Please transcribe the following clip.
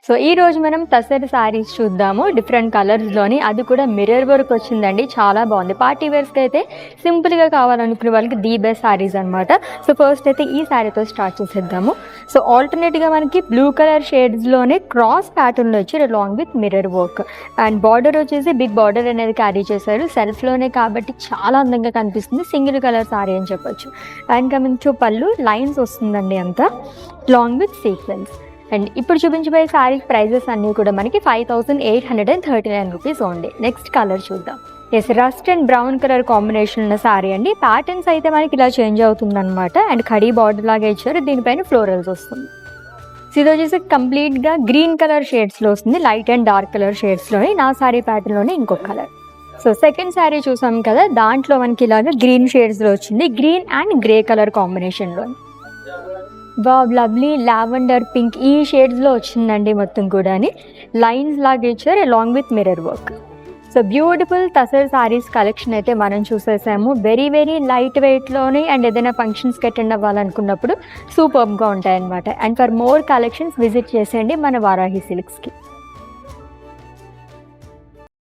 So ఈ రోజు మనం తసర్ సారీస్ చూద్దాము. డిఫరెంట్ కలర్స్‌లోని అది కూడా మిర్రర్ వర్క్ వచ్చిందండి. చాలా బాగుంది. పార్టీ వేర్స్‌కి అయితే సింపుల్‌గా కావాలనుకునే వాళ్ళకి ది బెస్ట్ సారీస్ అనమాట. సో ఫస్ట్ అయితే ఈ సారీతో స్టార్ట్ చేసేద్దాము. సో ఆల్టర్నేట్‌గా మనకి బ్లూ కలర్ షేడ్స్‌లోనే క్రాస్ ప్యాటర్న్‌లో వచ్చి along with mirror work and border వచ్చేసి బిగ్ బార్డర్ అనేది క్యారీ చేశారు. సెల్ఫ్‌లోనే కాబట్టి చాలా అందంగా కనిపిస్తుంది. సింగిల్ కలర్ సారీ అని చెప్పొచ్చు. అండ్ కమింగ్ టు పళ్ళు లైన్స్ వస్తుందండి అంతా అలాంగ్ విత్ సీక్వెన్స్. అండ్ ఇప్పుడు చూపించబోయే శారీ ప్రైజెస్ అన్నీ కూడా మనకి 5839 రూపీస్ ఓన్లీ. నెక్స్ట్ కలర్ చూద్దాం. Yes, rust and brown colour combination ఉన్న శారీ అండి. ప్యాటర్న్స్ అయితే మనకి ఇలా చేంజ్ అవుతుందన్నమాట. అండ్ ఖడీ బార్డర్ లాగా ఇచ్చారు. దీనిపైన ఫ్లోరల్స్ వస్తుంది. సో ఇది వచ్చేసి కంప్లీట్గా గ్రీన్ కలర్ షేడ్స్లో వస్తుంది. లైట్ అండ్ డార్క్ కలర్ షేడ్స్లోని నా శారీ ప్యాటర్న్లోనే ఇంకొక కలర్. సో సెకండ్ శారీ చూసాం కదా, దాంట్లో మనకి ఇలాగా గ్రీన్ షేడ్స్లో వచ్చింది. గ్రీన్ అండ్ గ్రే కలర్ కాంబినేషన్లో వావ్ లవ్లీ లావెండర్ పింక్ ఈ షేడ్స్లో వచ్చిందండి. మొత్తం కూడా లైన్స్ లాగా ఇచ్చారు along with mirror work. So beautiful tussar saris collection అయితే మనం చూసేసాము. వెరీ వెరీ లైట్ వెయిట్లోని అండ్ ఏదైనా ఫంక్షన్స్కి అటెండ్ అవ్వాలనుకున్నప్పుడు సూపర్గా ఉంటాయన్నమాట. And for more collections visit చేసేయండి మన వారాహి సిల్క్స్కి.